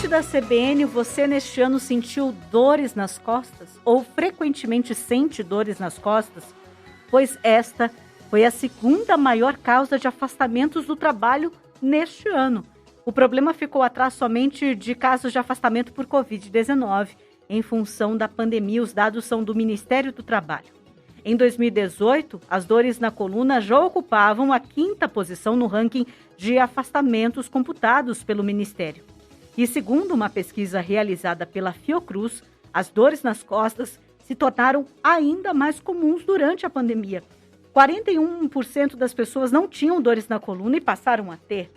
da CBN, você neste ano sentiu dores nas costas? Ou frequentemente sente dores nas costas? Pois esta foi a segunda maior causa de afastamentos do trabalho neste ano. O problema ficou atrás somente de casos de afastamento por Covid-19. Em função da pandemia, os dados são do Ministério do Trabalho. Em 2018, as dores na coluna já ocupavam a 5ª posição no ranking de afastamentos computados pelo Ministério. E segundo uma pesquisa realizada pela Fiocruz, as dores nas costas se tornaram ainda mais comuns durante a pandemia. 41% das pessoas não tinham dores na coluna e passaram a ter.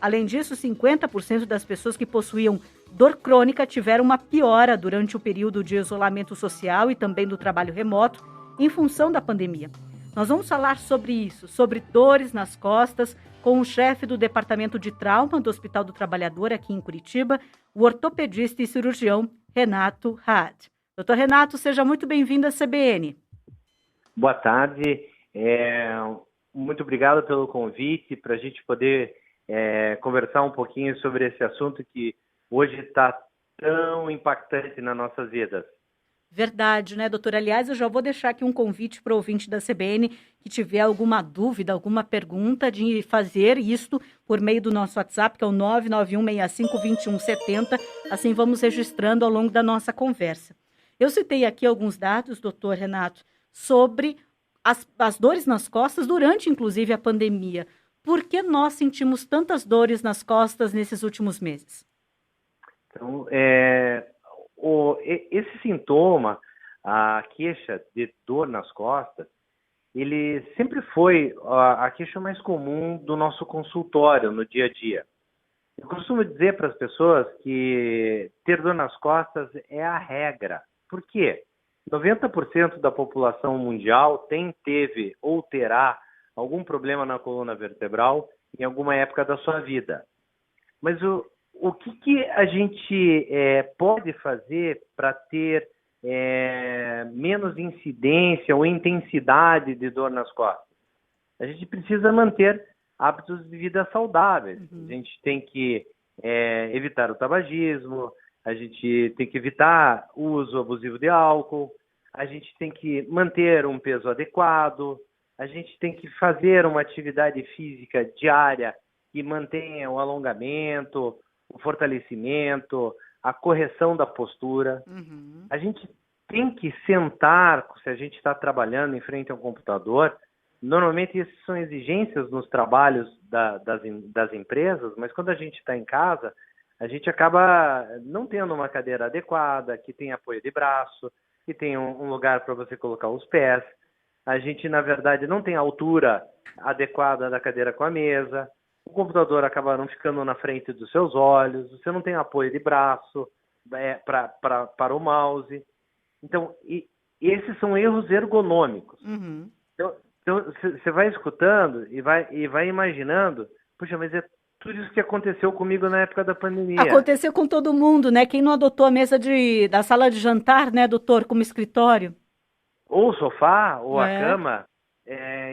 Além disso, 50% das pessoas que possuíam dor crônica tiveram uma piora durante o período de isolamento social e também do trabalho remoto em função da pandemia. Nós vamos falar sobre isso, sobre dores nas costas, com o chefe do Departamento de Trauma do Hospital do Trabalhador aqui em Curitiba, o ortopedista e cirurgião Renato Raad. Doutor Renato, seja muito bem-vindo à CBN. Boa tarde, muito obrigado pelo convite para a gente poder conversar um pouquinho sobre esse assunto que hoje está tão impactante nas nossas vidas. Verdade, né, doutor? Aliás, eu já vou deixar aqui um convite para o ouvinte da CBN que tiver alguma dúvida, alguma pergunta, de fazer isto por meio do nosso WhatsApp, que é o 991652170. Assim vamos registrando ao longo da nossa conversa. Eu citei aqui alguns dados, doutor Renato, sobre as dores nas costas durante, inclusive, a pandemia. Por que nós sentimos tantas dores nas costas nesses últimos meses? Então, esse sintoma, a queixa de dor nas costas, ele sempre foi a queixa mais comum do nosso consultório no dia a dia. Eu costumo dizer para as pessoas que ter dor nas costas é a regra. Por quê? 90% da população mundial teve ou terá algum problema na coluna vertebral em alguma época da sua vida. Mas o que a gente pode fazer para ter menos incidência ou intensidade de dor nas costas? A gente precisa manter hábitos de vida saudáveis. A gente tem que evitar o tabagismo, a gente tem que evitar o uso abusivo de álcool, a gente tem que manter um peso adequado, a gente tem que fazer uma atividade física diária que mantenha o alongamento, o fortalecimento, a correção da postura. A gente tem que sentar, se a gente está trabalhando em frente ao computador. Normalmente essas são exigências nos trabalhos das empresas, mas quando a gente está em casa, a gente acaba não tendo uma cadeira adequada, que tem apoio de braço, que tem um lugar para você colocar os pés. A gente, na verdade, não tem a altura adequada da cadeira com a mesa. O computador acaba não ficando na frente dos seus olhos. Você não tem apoio de braço para o mouse. Então, esses são erros ergonômicos. Então, você vai escutando e vai imaginando, puxa, mas é tudo isso que aconteceu comigo na época da pandemia. Aconteceu com todo mundo, né? Quem não adotou a mesa da sala de jantar, né, doutor, como escritório? Ou o sofá, ou a cama.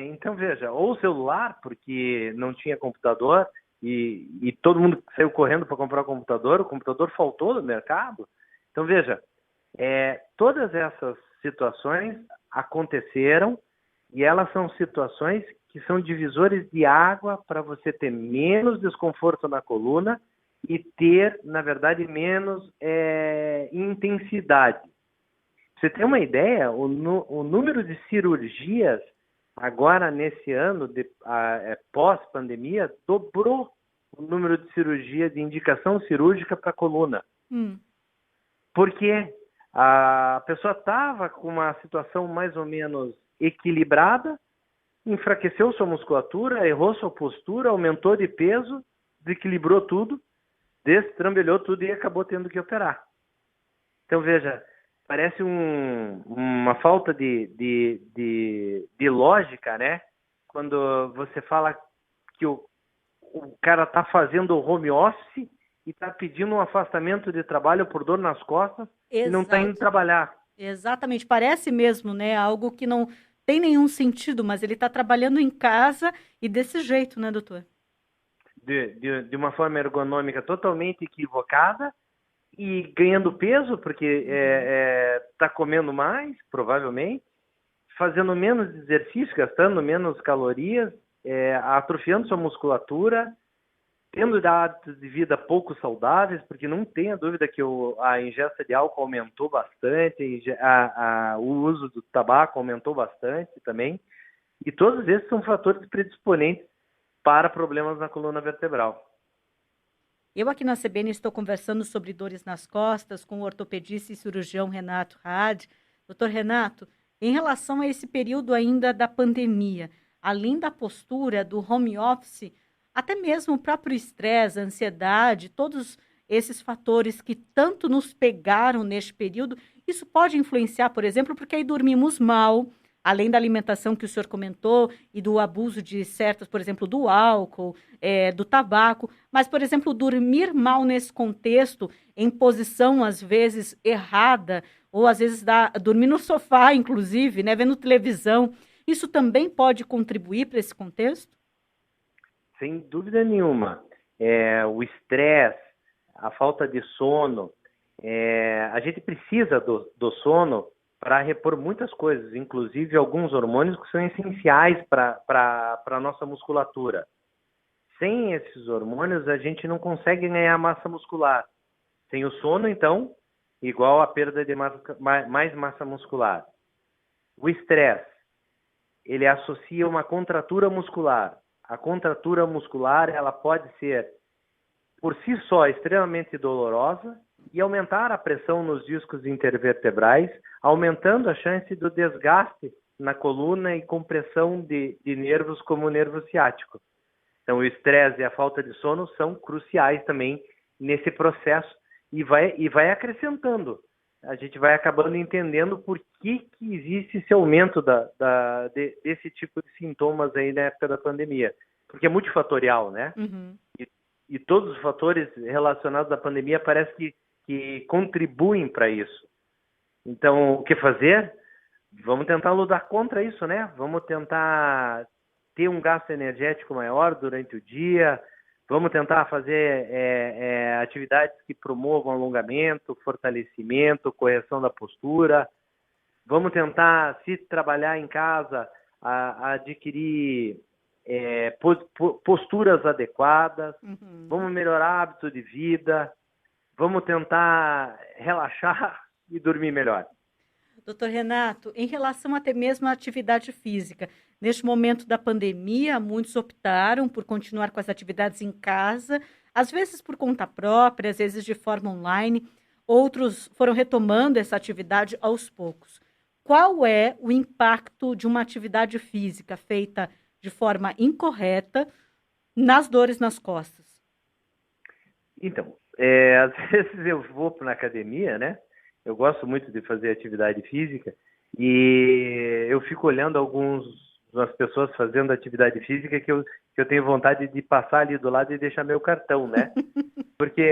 Então, veja, ou o celular, porque não tinha computador e todo mundo saiu correndo para comprar o computador faltou no mercado. Então, veja, todas essas situações aconteceram e elas são situações que são divisores de água para você ter menos desconforto na coluna e ter, na verdade, menos intensidade. Pra você ter uma ideia, o número de cirurgias agora nesse ano, pós-pandemia, dobrou o número de cirurgia, de indicação cirúrgica para a coluna. Porque a pessoa estava com uma situação mais ou menos equilibrada, enfraqueceu sua musculatura, errou sua postura, aumentou de peso, desequilibrou tudo, destrambelhou tudo e acabou tendo que operar. Então, veja, parece uma falta de lógica, né? Quando você fala que o cara está fazendo home office e está pedindo um afastamento de trabalho por dor nas costas. Exato. E não está indo trabalhar. Exatamente, parece mesmo, né? Algo que não tem nenhum sentido, mas ele está trabalhando em casa e desse jeito, né, doutor? De uma forma ergonômica totalmente equivocada e ganhando peso, porque está comendo mais, provavelmente, fazendo menos exercício, gastando menos calorias, atrofiando sua musculatura, tendo hábitos de vida pouco saudáveis, porque não tenha dúvida que a ingesta de álcool aumentou bastante, o uso do tabaco aumentou bastante também, e todos esses são fatores predisponentes para problemas na coluna vertebral. Eu aqui na CBN estou conversando sobre dores nas costas com o ortopedista e cirurgião Renato Raad. Doutor Renato, em relação a esse período ainda da pandemia, além da postura, do home office, até mesmo o próprio estresse, a ansiedade, todos esses fatores que tanto nos pegaram neste período, isso pode influenciar, por exemplo, porque aí dormimos mal, além da alimentação que o senhor comentou e do abuso de certas, por exemplo, do álcool, do tabaco, mas, por exemplo, dormir mal nesse contexto, em posição, às vezes, errada, ou às vezes dormir no sofá, inclusive, né, vendo televisão, isso também pode contribuir para esse contexto? Sem dúvida nenhuma. O estresse, a falta de sono, a gente precisa do sono para repor muitas coisas, inclusive alguns hormônios que são essenciais para a nossa musculatura. Sem esses hormônios, a gente não consegue ganhar massa muscular. Sem o sono, então, igual a perda de mais massa muscular. O estresse, ele associa uma contratura muscular. A contratura muscular, ela pode ser, por si só, extremamente dolorosa e aumentar a pressão nos discos intervertebrais, aumentando a chance do desgaste na coluna e compressão de nervos como o nervo ciático. Então, o estresse e a falta de sono são cruciais também nesse processo e vai acrescentando. A gente vai acabando entendendo por que existe esse aumento desse tipo de sintomas aí na época da pandemia. Porque é multifatorial, né? Uhum. E todos os fatores relacionados à pandemia parece que contribuem para isso. Então, o que fazer? Vamos tentar lutar contra isso, né? Vamos tentar ter um gasto energético maior durante o dia, vamos tentar fazer atividades que promovam alongamento, fortalecimento, correção da postura, vamos tentar, se trabalhar em casa, adquirir posturas adequadas, vamos melhorar hábito de vida, vamos tentar relaxar e dormir melhor. Doutor Renato, em relação até mesmo à atividade física, neste momento da pandemia, muitos optaram por continuar com as atividades em casa, às vezes por conta própria, às vezes de forma online, outros foram retomando essa atividade aos poucos. Qual é o impacto de uma atividade física feita de forma incorreta nas dores nas costas? Então, às vezes eu vou na academia, né? Eu gosto muito de fazer atividade física e eu fico olhando algumas pessoas fazendo atividade física que eu tenho vontade de passar ali do lado e deixar meu cartão, né? Porque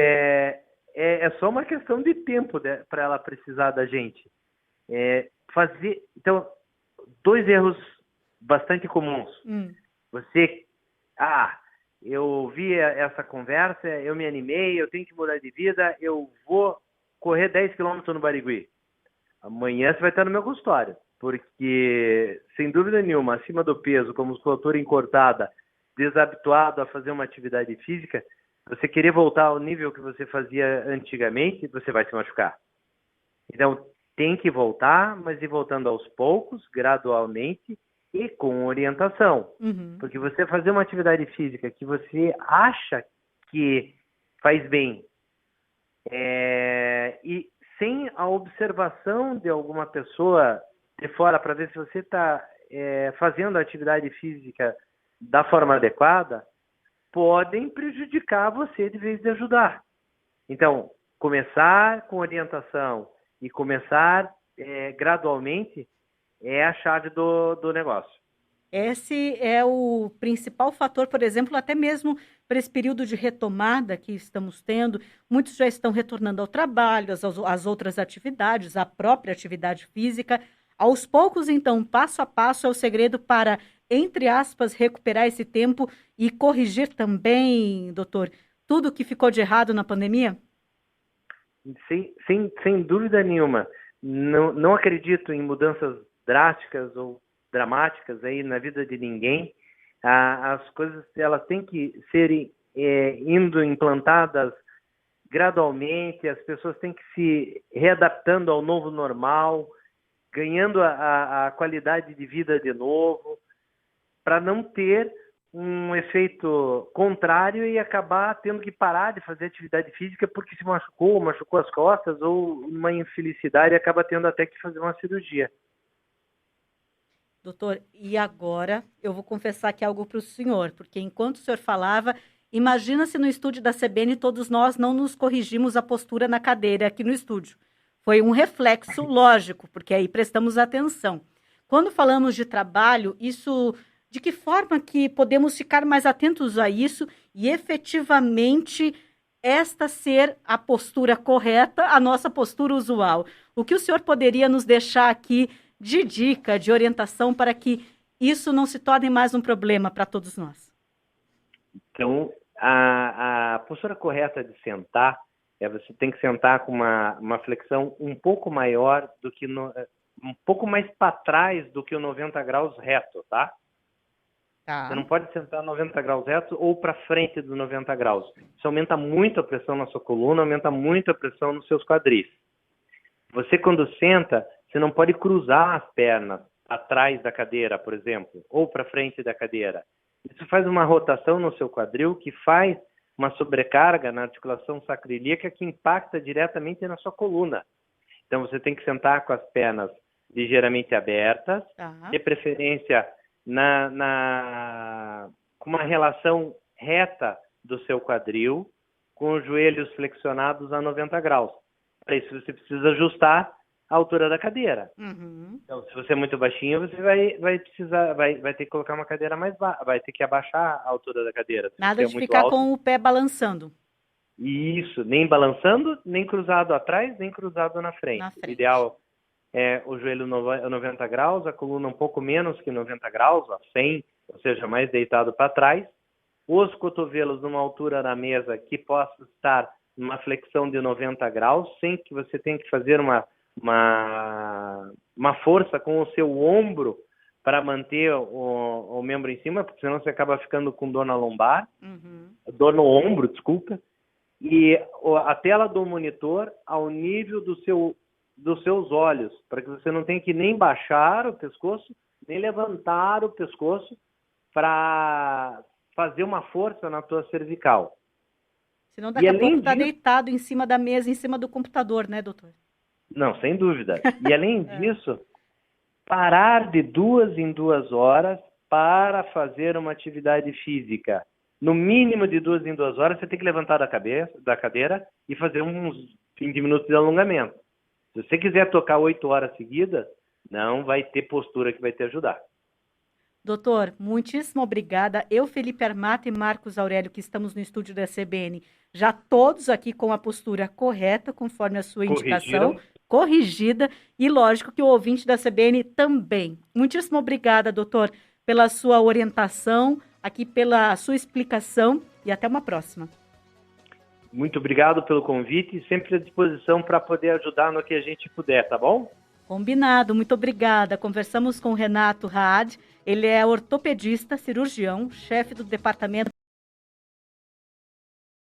é só uma questão de tempo, né, para ela precisar da gente. Então, 2 erros bastante comuns. Você, eu vi essa conversa, eu me animei, eu tenho que mudar de vida, eu vou correr 10 quilômetros no Barigui. Amanhã você vai estar no meu consultório, porque, sem dúvida nenhuma, acima do peso, com musculatura encurtada, desabituado a fazer uma atividade física, você querer voltar ao nível que você fazia antigamente, você vai se machucar. Então, tem que voltar, mas ir voltando aos poucos, gradualmente e com orientação. Porque você fazer uma atividade física que você acha que faz bem, e sem a observação de alguma pessoa de fora para ver se você está fazendo a atividade física da forma adequada, podem prejudicar você de vez de ajudar. Então, começar com orientação e começar gradualmente é a chave do negócio. Esse é o principal fator, por exemplo, até mesmo para esse período de retomada que estamos tendo. Muitos já estão retornando ao trabalho, às outras atividades, à própria atividade física. Aos poucos, então, passo a passo é o segredo para, entre aspas, recuperar esse tempo e corrigir também, doutor, tudo que ficou de errado na pandemia? sem dúvida nenhuma. Não acredito em mudanças drásticas ou dramáticas aí na vida de ninguém. As coisas elas têm que serem indo implantadas gradualmente, as pessoas têm que se readaptando ao novo normal, ganhando a qualidade de vida de novo, para não ter um efeito contrário e acabar tendo que parar de fazer atividade física porque se machucou as costas, ou uma infelicidade acaba tendo até que fazer uma cirurgia. Doutor, e agora eu vou confessar aqui algo para o senhor, porque enquanto o senhor falava, imagina se no estúdio da CBN todos nós não nos corrigimos a postura na cadeira aqui no estúdio. Foi um reflexo lógico, porque aí prestamos atenção. Quando falamos de trabalho, de que forma que podemos ficar mais atentos a isso e efetivamente esta ser a postura correta, a nossa postura usual? O que o senhor poderia nos deixar aqui de dica, de orientação para que isso não se torne mais um problema para todos nós? Então, a postura correta de sentar você tem que sentar com uma flexão um pouco maior do que um pouco mais para trás do que o 90 graus reto, tá? Tá. Você não pode sentar 90 graus reto ou para frente do 90 graus. Isso aumenta muito a pressão na sua coluna, aumenta muito a pressão nos seus quadris. Você, quando senta, você não pode cruzar as pernas atrás da cadeira, por exemplo, ou para frente da cadeira. Isso faz uma rotação no seu quadril que faz uma sobrecarga na articulação sacroiliaca que impacta diretamente na sua coluna. Então, você tem que sentar com as pernas ligeiramente abertas, de preferência com uma relação reta do seu quadril, com os joelhos flexionados a 90 graus. Para isso, você precisa ajustar a altura da cadeira. Uhum. Então, se você é muito baixinho, você vai ter que colocar uma cadeira mais baixa, vai ter que abaixar a altura da cadeira. Nada de ficar com o pé balançando. Isso, nem balançando, nem cruzado atrás, nem cruzado na frente. O ideal é o joelho 90 graus, a coluna um pouco menos que 90 graus, 100, ou seja, mais deitado para trás. Os cotovelos numa altura da mesa que possa estar numa flexão de 90 graus, sem que você tenha que fazer uma força com o seu ombro para manter o membro em cima, porque senão você acaba ficando com dor na lombar, dor no ombro, desculpa, e a tela do monitor ao nível dos seus olhos, para que você não tenha que nem baixar o pescoço, nem levantar o pescoço para fazer uma força na tua cervical. Senão daqui a pouco está deitado em cima da mesa, em cima do computador, né, doutor? Não, sem dúvida. E além disso, parar de 2 em 2 horas para fazer uma atividade física. No mínimo de 2 em 2 horas, você tem que levantar da cadeira e fazer uns 20 minutos de alongamento. Se você quiser tocar 8 horas seguidas, não vai ter postura que vai te ajudar. Doutor, muitíssimo obrigada. Eu, Felipe Armato e Marcos Aurélio, que estamos no estúdio da CBN, já todos aqui com a postura correta, conforme a sua indicação, corrigida, e lógico que o ouvinte da CBN também. Muitíssimo obrigada, doutor, pela sua orientação, aqui pela sua explicação, e até uma próxima. Muito obrigado pelo convite, sempre à disposição para poder ajudar no que a gente puder, tá bom? Combinado, muito obrigada. Conversamos com o Renato Raad, ele é ortopedista, cirurgião, chefe do departamento